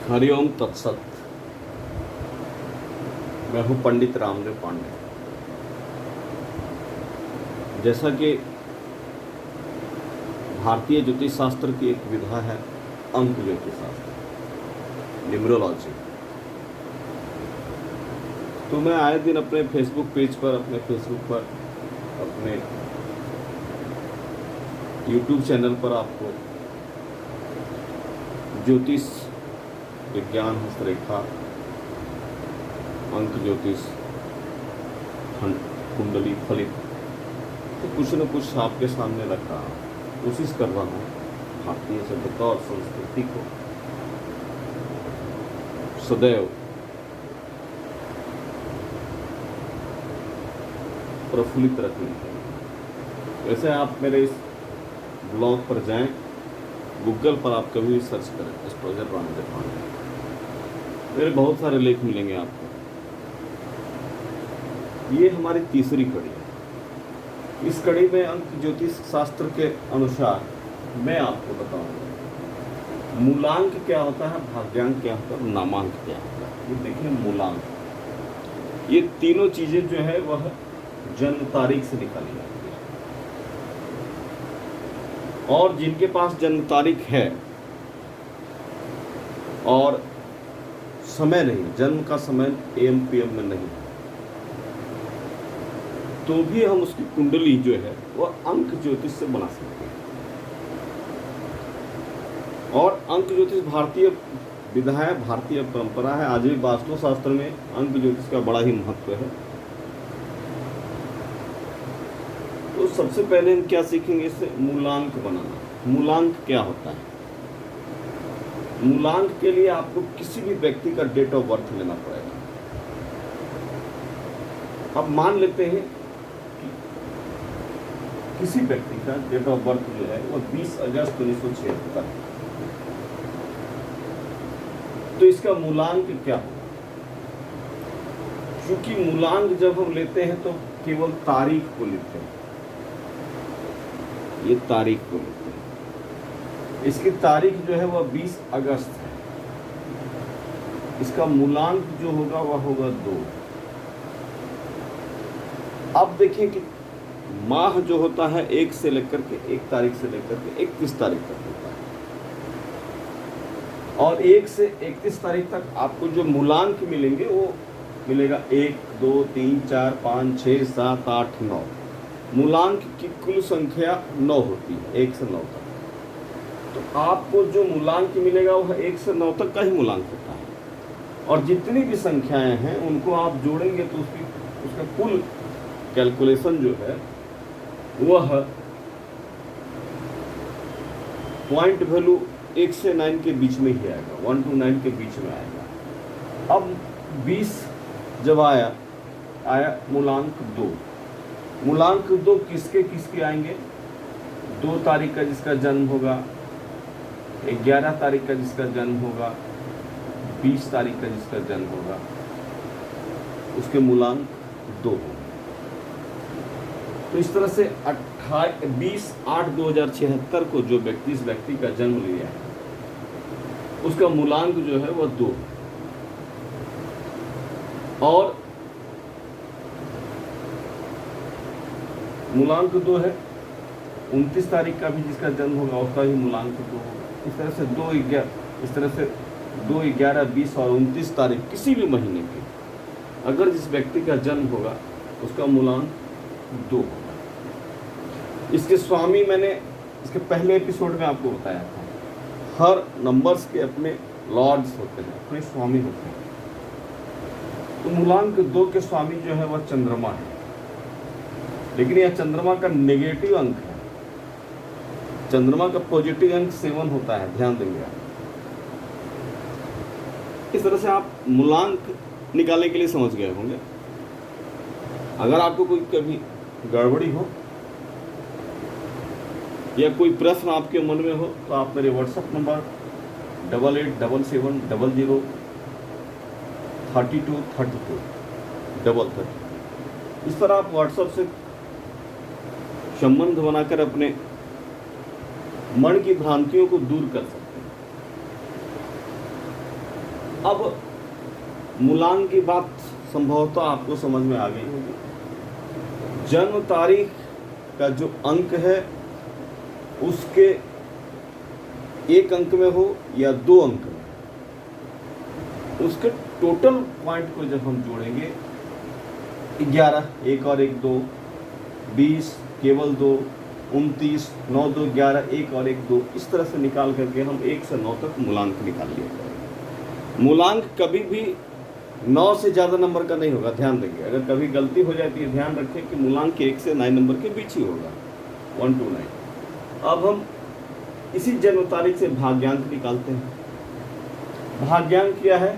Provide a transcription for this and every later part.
हरिओम तत्सत। मैं हूं पंडित रामदेव पांडे। जैसा कि भारतीय ज्योतिष शास्त्र की एक विधा है अंक ज्योतिष शास्त्र, न्यूमरोलॉजी, तो मैं आए दिन अपने फेसबुक पेज पर, अपने यूट्यूब चैनल पर आपको ज्योतिष विज्ञान, हस्तरेखा, अंक ज्योतिष, कुंडली, फलित, तो कुछ न कुछ आपके सामने रख रहा हूँ। कोशिश कर रहा हूँ भारतीय सभ्यता और संस्कृति को सदैव प्रफुल्लित रखने के। वैसे आप मेरे इस ब्लॉग पर जाएं, गूगल पर आप कभी भी सर्च करें एस्ट्रोलॉजर रामदेव पांडे, मेरे बहुत सारे लेख मिलेंगे आपको। ये हमारी तीसरी कड़ी है। इस कड़ी में अंक ज्योतिष शास्त्र के अनुसार मैं आपको बताऊंगा मूलांक क्या होता है, भाग्यांक क्या होता है, नामांक क्या होता है। ये देखिए, मूलांक, ये तीनों चीजें जो है वह जन्म तारीख से निकाली जाती है, और जिनके पास जन्म तारीख है और समय नहीं, जन्म का समय AM PM में नहीं, तो भी हम उसकी कुंडली जो है वह अंक ज्योतिष से बना सकते हैं। और अंक ज्योतिष भारतीय विधा है, भारतीय परंपरा है। आज भी वास्तुशास्त्र में अंक ज्योतिष का बड़ा ही महत्व है। तो सबसे पहले हम क्या सीखेंगे, इससे मूलांक बनाना। मूलांक क्या होता है? मूलांक के लिए आपको किसी भी व्यक्ति का डेट ऑफ बर्थ लेना पड़ेगा। अब मान लेते हैं कि किसी व्यक्ति का डेट ऑफ बर्थ जो है वो 20 अगस्त 1976 है, तो इसका मूलांक क्या होगा? क्योंकि मूलांक जब हम लेते हैं तो केवल तारीख को लेते हैं, ये तारीख को लेते हैं। इसकी तारीख जो है वह 20 अगस्त है। इसका मूलांक जो होगा वह होगा 2। अब देखिए कि माह जो होता है 1 से लेकर के 1 तारीख से लेकर के 31 तारीख तक होता है, और 1 से 31 तारीख तक आपको जो मूलांक मिलेंगे वो मिलेगा 1, 2, 3, 4, 5, 6, 7, 8, 9। मूलांक की कुल संख्या 9 होती है, 1 से 9 तक। तो आपको जो मूलांक मिलेगा वह 1 से 9 तक का ही मूलांक होता है, और जितनी भी संख्याएं हैं उनको आप जोड़ेंगे तो उसका कुल कैलकुलेशन जो है वह पॉइंट वैल्यू 1 से 9 के बीच में ही आएगा, 1 to 9 के बीच में आएगा। अब 20 जब आया मूलांक 2। मूलांक 2 किसके आएंगे? 2 तारीख का जिसका जन्म होगा, 11 तारीख का जिसका जन्म होगा, 20 तारीख का जिसका जन्म होगा, उसके मूलांक 2 होंगे। तो इस तरह से 20/8/2076 को जो व्यक्ति इस व्यक्ति का जन्म लिया है उसका मूलांक जो है वह 2, और मूलांक 2 है। 29 तारीख का भी जिसका जन्म होगा उसका ही मूलांक 2 होगा। इस तरह से 2, 11, 20 और 29 तारीख किसी भी महीने की अगर जिस व्यक्ति का जन्म होगा उसका मूलांक 2 होगा। इसके स्वामी मैंने इसके पहले एपिसोड में आपको बताया था, हर नंबर्स के अपने लॉर्ड्स होते हैं, अपने स्वामी होते हैं। तो मूलांक 2 के स्वामी जो है वह चंद्रमा है, लेकिन यह चंद्रमा का नेगेटिव अंक है। चंद्रमा का पॉजिटिव अंक 7 होता है, ध्यान देंगे आप। इस तरह से आप मूलांक निकालने के लिए समझ गए होंगे। अगर आपको कोई कभी गड़बड़ी हो या कोई प्रश्न आपके मन में हो तो आप मेरे व्हाट्सएप नंबर 8877003232 इस तरह आप व्हाट्सएप से संबंध बनाकर अपने मन की भ्रांतियों को दूर कर सकते हैं। अब मूलांक की बात संभवतः आपको समझ में आ गई होगी। जन्म तारीख का जो अंक है उसके एक अंक में हो या 2 अंक में, उसके टोटल पॉइंट को जब हम जोड़ेंगे 11, 1 और 1 2, 20 केवल 2, 29, 9 2 11, 1 और 1 2, इस तरह से निकाल करके हम 1 से 9 तक मूलांक निकाल लिया जाएगा। मूलांक कभी भी 9 से ज़्यादा नंबर का नहीं होगा, ध्यान देंगे। अगर कभी गलती हो जाती है, ध्यान रखें कि मूलांक 1 से 9 नंबर के बीच ही होगा, 1 to 9। अब हम इसी जन्म तारीख से भाग्यांक निकालते हैं। भाग्यांक क्या है?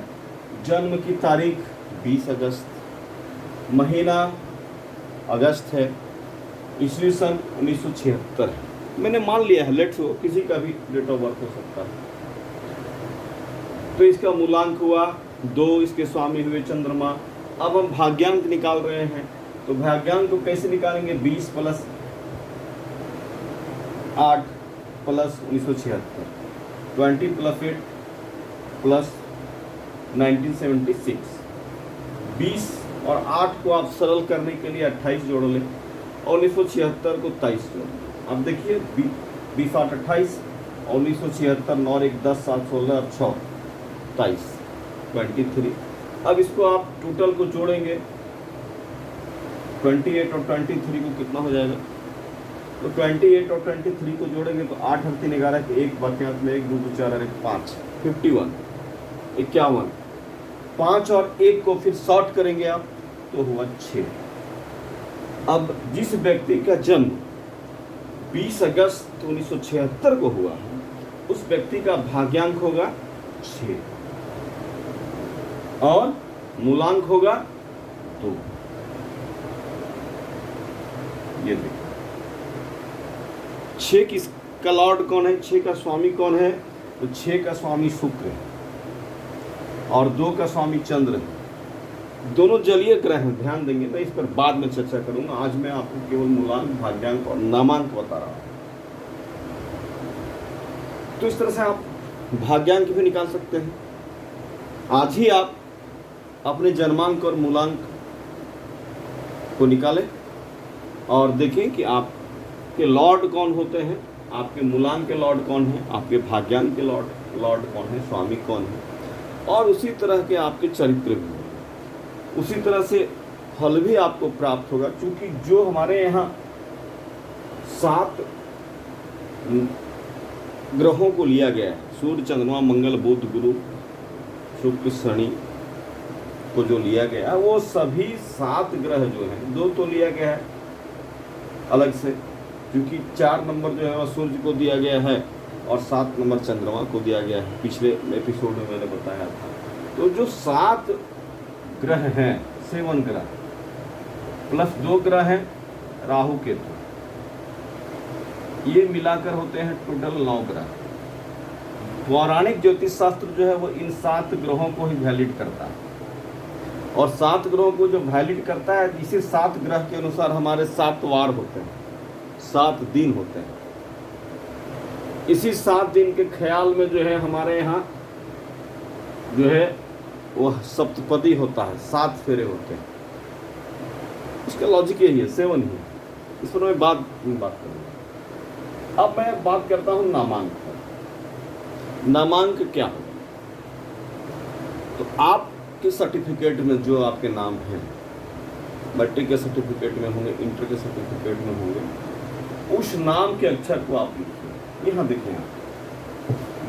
जन्म की तारीख 20 अगस्त, महीना अगस्त है, ईस्वी सन 1976 है। मैंने मान लिया है, लेट्स हो किसी का भी डेट ऑफ बर्थ हो सकता है। तो इसका मूलांक हुआ 2, इसके स्वामी हुए चंद्रमा। अब हम भाग्यांक निकाल रहे हैं, तो भाग्यांक को कैसे निकालेंगे? 20 + 8 + 1976, 20 + 8 + 1976। 20 और 8 को आप सरल करने के लिए 28 जोड़ लें और 1976 को 23 जोड़ लें। अब देखिए 20 8 28 और 1976, 9 1 10 7 16 और 6 23, 23। अब इसको आप टोटल को जोड़ेंगे, 28 और 23 को कितना हो जाएगा? तो 28 और 23 को जोड़ेंगे तो 8 और 3 11 के 1 बाकी हाथ में 1 2 4 और 1 5, 51, 51। 5 और 1 को फिर शॉर्ट करेंगे आप तो हुआ 6। अब जिस व्यक्ति का जन्म 20 अगस्त 1976 को हुआ है, उस व्यक्ति का भाग्यांक होगा 6 और मूलांक होगा 2। ये देखिए 6 किसका लॉर्ड कौन है? 6 का स्वामी कौन है? तो 6 का स्वामी शुक्र है और 2 का स्वामी चंद्र है। दोनों जलीय ग्रह हैं, ध्यान देंगे। मैं इस पर बाद में चर्चा करूंगा। आज मैं आपको केवल मूलांक, भाग्यांक और नामांक बता रहा हूं। तो इस तरह से आप भाग्यांक भी निकाल सकते हैं। आज ही आप अपने जन्मांक और मूलांक को निकालें और देखें कि आपके लॉर्ड कौन होते हैं, आपके मूलांक के लॉर्ड कौन है, आपके भाग्यांक के लॉर्ड कौन है, स्वामी कौन है, और उसी तरह के आपके चरित्र भी होंगे। उसी तरह से फल भी आपको प्राप्त होगा, क्योंकि जो हमारे यहाँ 7 ग्रहों को लिया गया है, सूर्य चंद्रमा मंगल बुध गुरु शुक्र शनि को जो लिया गया है, वो सभी 7 ग्रह जो हैं, 2 तो लिया गया है अलग से, क्योंकि 4 नंबर जो है वह सूर्य को दिया गया है और 7 नंबर चंद्रमा को दिया गया है। पिछले एपिसोड में मैंने बताया था। तो जो 7 ग्रह हैं, 7 ग्रह प्लस 2 ग्रह हैं राहु केतु, ये मिलाकर होते हैं टोटल 9 ग्रह। पौराणिक ज्योतिष शास्त्र जो है वो इन 7 ग्रहों को ही वैलिड करता है और 7 ग्रहों को जो वैलिड करता है, इसी 7 ग्रह के अनुसार हमारे 7 वार होते हैं, 7 दिन होते हैं। इसी 7 दिन के ख्याल में जो है हमारे यहाँ जो है वह सप्तपदी होता है, 7 फेरे होते हैं। इसका लॉजिक यही है, 7 ही है। इस पर मैं बात करूँगा। अब मैं बात करता हूँ नामांक पर। नामांक क्या होगा? तो आपके सर्टिफिकेट में जो आपके नाम हैं, मैट्रिक के सर्टिफिकेट में होंगे, इंटर के सर्टिफिकेट में होंगे, उस नाम के अक्षर को आप लिखिए। यहाँ देखिए,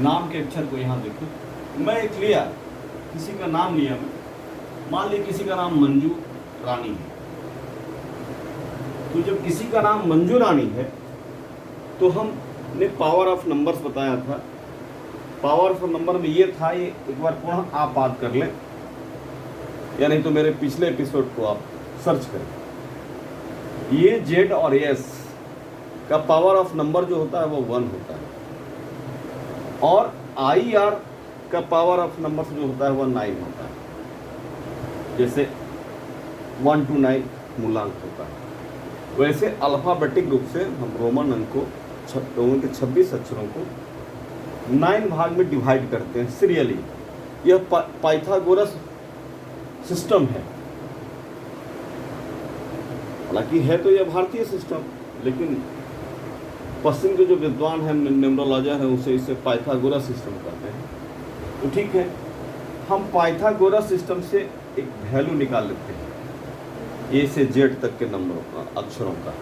नाम के अक्षर को यहाँ देखिए। मैं एक लिया, किसी का नाम लिया मैं, मान लीजिए किसी का नाम मंजू रानी है। तो जब किसी का नाम मंजू रानी है तो हमने पावर ऑफ नंबर्स बताया था। पावर ऑफ नंबर में ये था, ये एक बार पुनः आप बात कर लें, या नहीं तो मेरे पिछले एपिसोड को आप सर्च करें। ये जेड और एस का पावर ऑफ नंबर जो होता है वो 1 होता है और आई आर का पावर ऑफ नंबर जो होता है वह 9 होता है। जैसे 1 to 9 मूलांक होता है, वैसे अल्फ़ाबेटिक रूप से हम रोमन अंक को, रोमन के 26 अक्षरों को 9 भाग में डिवाइड करते हैं सीरियली। यह पाइथागोरस सिस्टम है। हालांकि है तो यह भारतीय सिस्टम, लेकिन पश्चिम के जो विद्वान हैं, न्यूमरोलॉजर हैं, उसे इसे पाइथागोरस सिस्टम कहते हैं। तो ठीक है, हम पाइथागोरस सिस्टम से एक वैल्यू निकाल लेते हैं ए से जेड तक के नंबर अक्षरों का।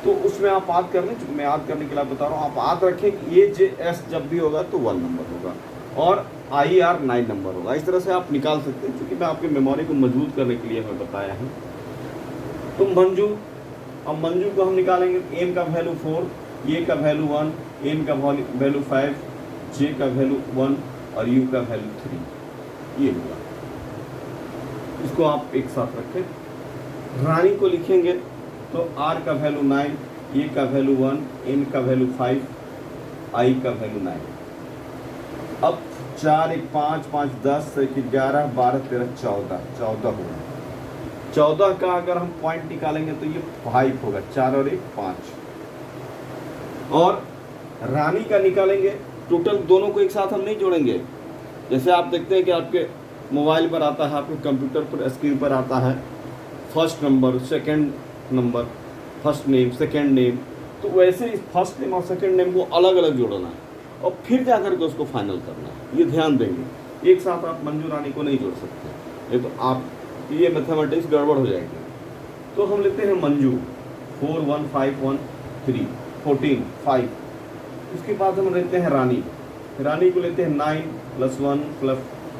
तो उसमें आप याद कर लें, मैं याद करने के लिए बता रहा हूँ, आप याद रखें कि ए जे एस जब भी होगा तो 1 नंबर होगा और आई आर 9 नंबर होगा। इस तरह से आप निकाल सकते हैं, क्योंकि मैं आपकी मेमोरी को मजबूत करने के लिए मैं बताया हूँ। तो मंजू, अब मंजू को हम निकालेंगे। एम का वैल्यू 4, ए का वैल्यू 1, एन का वैल्यू 5, जे का वैल्यू 1 और यू का वैल्यू 3, ये होगा। इसको आप एक साथ रखें। रानी को लिखेंगे तो आर का वैल्यू 9, ए का वैल्यू 1, एन का वैल्यू 5, आई का वैल्यू 9। अब 4 1 5 5 10 11 12 13 14 होगा। 14 का अगर हम पॉइंट निकालेंगे तो ये 5 होगा, 4 और 1 5। और रानी का निकालेंगे, टोटल दोनों को एक साथ हम नहीं जोड़ेंगे। जैसे आप देखते हैं कि आपके मोबाइल पर आता है, आपके कंप्यूटर पर स्क्रीन पर आता है first number, second number, first name, second name, तो वैसे इस फर्स्ट नेम और सेकंड नेम को अलग अलग जोड़ना है और फिर जा करके उसको फाइनल करना है। ये ध्यान देंगे, एक साथ आप मंजू रानी को नहीं जोड़ सकते, ये तो आप ये मैथमेटिक्स गड़बड़ हो जाएगी। तो हम लेते हैं मंजू 4 1 5 1 3 14 5। उसके बाद हम लेते हैं रानी, रानी को लेते हैं 9 + 1 +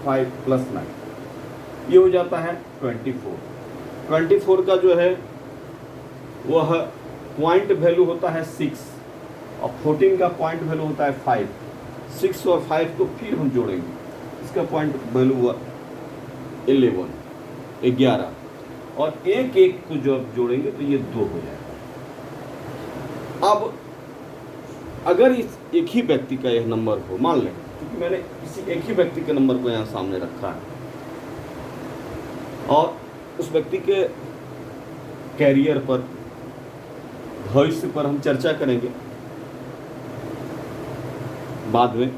5 + 9, ये हो जाता है 24। 24 का जो है वह पॉइंट वैल्यू होता है 6 और 14 का पॉइंट वैल्यू होता है 5। 6 और 5 को फिर हम जोड़ेंगे, इसका पॉइंट वैल्यू हुआ 11 और एक एक को जब जोड़ेंगे तो ये 2 हो जाएगा। अब अगर इस एक ही व्यक्ति का यह नंबर हो, मान लें, क्योंकि मैंने किसी एक ही व्यक्ति के नंबर को यहाँ सामने रखा है और उस व्यक्ति के कैरियर पर, भविष्य पर हम चर्चा करेंगे बाद में,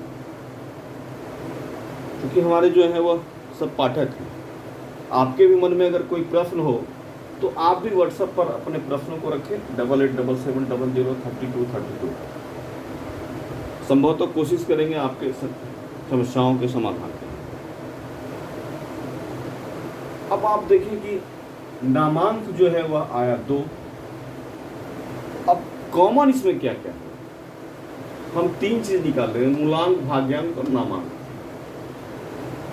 क्योंकि हमारे जो है वह सब पाठक हैं। आपके भी मन में अगर कोई प्रश्न हो तो आप भी व्हाट्सएप पर अपने प्रश्नों को रखें 8877003232। संभवतः कोशिश करेंगे आपके समस्याओं के समाधान के। अब आप देखिए कि नामांक जो है वह आया 2। अब कॉमन इसमें क्या क्या है, हम 3 चीज निकाल रहे हैं, मूलांक, भाग्यांक और नामांक।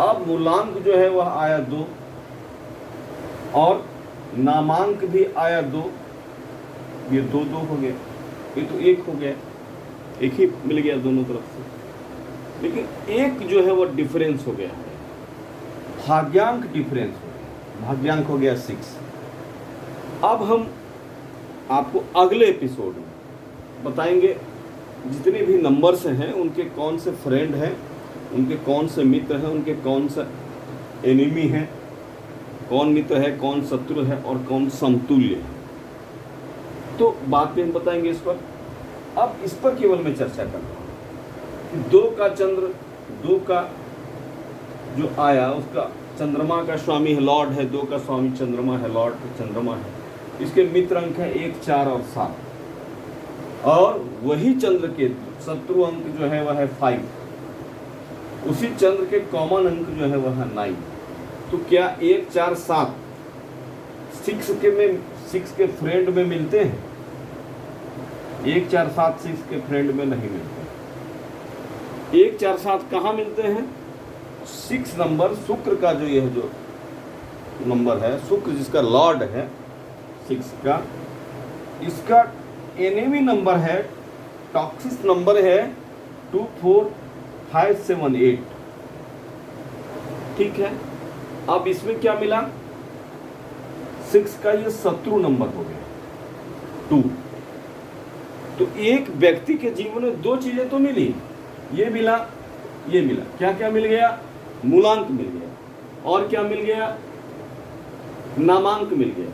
अब मूलांक जो है वह आया 2 और नामांक भी आया 2, ये 2 2 हो गया, ये तो 1 हो गया, 1 ही मिल गया दोनों तरफ से। लेकिन एक जो है वो डिफरेंस हो गया है, भाग्यांक डिफरेंस हो गया, भाग्यांक हो गया 6। अब हम आपको अगले एपिसोड में बताएंगे जितने भी नंबर्स हैं उनके कौन से फ्रेंड हैं, उनके कौन से मित्र हैं, उनके कौन से एनिमी हैं, कौन मित्र है, कौन शत्रु है और कौन समतुल्य है। तो बाद में हम बताएंगे इस पर। अब इस पर केवल मैं चर्चा कर रहा हूँ कि 2 का चंद्र, 2 का जो आया उसका चंद्रमा का स्वामी है, लॉर्ड है, 2 का स्वामी चंद्रमा है, लॉर्ड चंद्रमा है। इसके मित्र अंक है 1 4 और 7 और वही चंद्र के शत्रु अंक जो है वह है 5। उसी चंद्र के कॉमन अंक जो है वह है 9। तो क्या 1 4 7 6 के फ्रेंड में मिलते हैं? 1 4 7 6 के फ्रेंड में नहीं मिलते। 1 4 7 कहाँ मिलते हैं? 6 नंबर शुक्र का जो यह जो नंबर है, शुक्र जिसका लॉर्ड है 6 का, इसका एनिमी नंबर है, टॉक्सिक नंबर है 2 4 5 7 8। ठीक है, अब इसमें क्या मिला? 6 का ये शत्रु नंबर हो गया 2। तो एक व्यक्ति के जीवन में 2 चीजें तो मिली, ये मिला, ये मिला। क्या क्या मिल गया? मूलांक मिल गया और क्या मिल गया? नामांक मिल गया,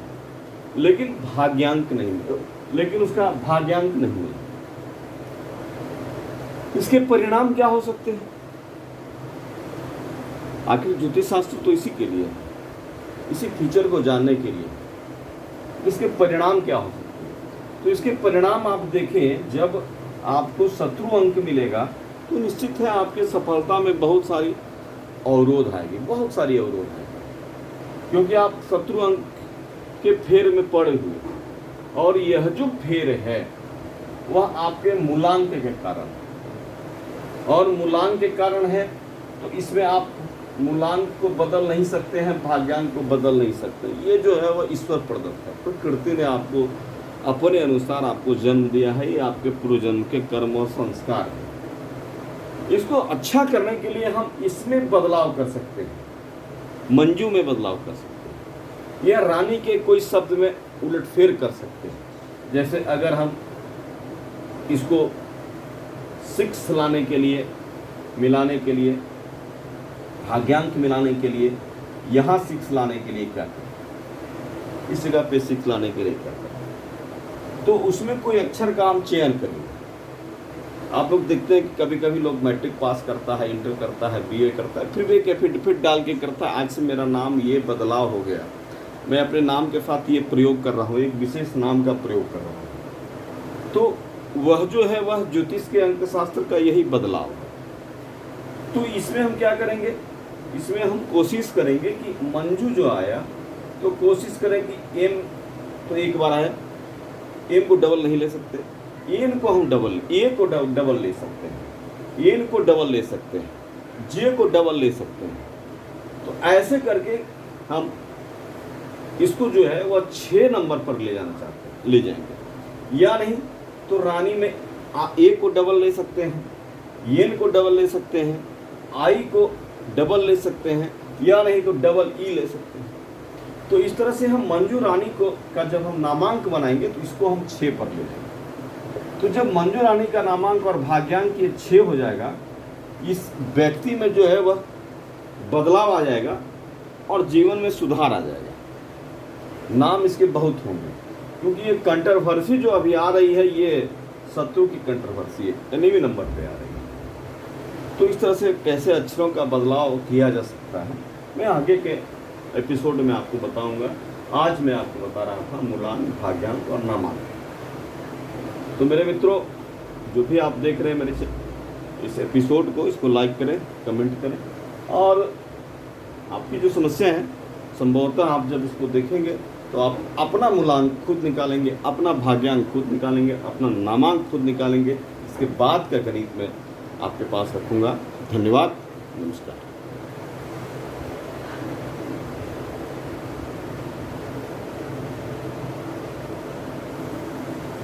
लेकिन भाग्यांक नहीं मिला, लेकिन उसका भाग्यांक नहीं मिला। इसके परिणाम क्या हो सकते हैं? आखिर ज्योतिष शास्त्र तो इसी के लिए है, इसी फीचर को जानने के लिए। इसके परिणाम क्या हो सकते हैं? तो इसके परिणाम आप देखें, जब आपको शत्रु अंक मिलेगा तो निश्चित है आपके सफलता में बहुत सारी अवरोध आएगी, बहुत सारी अवरोध आएगी, क्योंकि आप शत्रु अंक के फेर में पड़े हुए, और यह जो फेर है वह आपके मूलांक के कारण, और मूलांक के कारण है तो इसमें आप मूलांक को बदल नहीं सकते हैं, भाग्यांक को बदल नहीं सकते। ये जो है वह ईश्वर प्रदत्त है, प्रकृति ने आपको अपने अनुसार आपको जन्म दिया है, ये आपके पूर्वजन्म के कर्म और संस्कार है। इसको अच्छा करने के लिए हम इसमें बदलाव कर सकते हैं, मंजू में बदलाव कर सकते हैं, या रानी के कोई शब्द में उलटफेर कर सकते हैं। जैसे अगर हम इसको 6 लाने के लिए, मिलाने के लिए, भाग्यांक मिलाने के लिए, यहाँ 6 लाने के लिए क्या करें, इस जगह पे 6 लाने के लिए क्या करें, तो उसमें कोई अक्षर का हम चयन करेंगे। आप लोग देखते हैं कि कभी कभी लोग मैट्रिक पास करता है, इंटर करता है, बीए करता है, फिर एक एफिडेविट डाल के करता है, आज से मेरा नाम ये बदलाव हो गया, मैं अपने नाम के साथ ये प्रयोग कर रहा हूँ, एक विशेष नाम का प्रयोग कर रहा हूँ। तो वह जो है वह ज्योतिष के अंकशास्त्र का यही बदलाव है। तो इसमें हम क्या करेंगे, इसमें हम कोशिश करेंगे कि मंजू जो आया तो कोशिश करें कि एम तो एक बार आया, एम को डबल नहीं ले सकते, एन को हम डबल, ए को डबल ले सकते हैं, एन को डबल ले सकते हैं, जे को डबल ले सकते हैं। तो ऐसे करके हम इसको जो है वह 6 नंबर पर ले जाना चाहते हैं, ले जाएंगे। या नहीं तो रानी में ए को डबल ले सकते हैं, एन को डबल ले सकते हैं, आई को डबल ले सकते हैं, या नहीं तो डबल ई ले सकते हैं। तो इस तरह से हम मंजू रानी को का जब हम नामांक बनाएंगे तो इसको हम 6 पर ले जाएंगे। तो जब मंजू रानी का नामांक और भाग्यांक ये 6 हो जाएगा, इस व्यक्ति में जो है वह बदलाव आ जाएगा और जीवन में सुधार आ जाएगा। नाम इसके बहुत होंगे, क्योंकि ये कंट्रोवर्सी जो अभी आ रही है ये शत्रु की कंट्रोवर्सी है, 9वें नंबर पे आ रही है। तो इस तरह से कैसे अक्षरों का बदलाव किया जा सकता है मैं आगे के एपिसोड में आपको बताऊंगा। आज मैं आपको बता रहा था मूलांक, भाग्यांक और नामांक। तो मेरे मित्रों, जो भी आप देख रहे हैं मेरे इस एपिसोड को, इसको लाइक करें, कमेंट करें, और आपकी जो समस्या है संभवतः आप जब इसको देखेंगे तो आप अपना मूलांक खुद निकालेंगे, अपना भाग्यांक खुद निकालेंगे, अपना नामांक खुद निकालेंगे। इसके बाद का गणित मैं आपके पास रखूँगा। धन्यवाद, नमस्कार।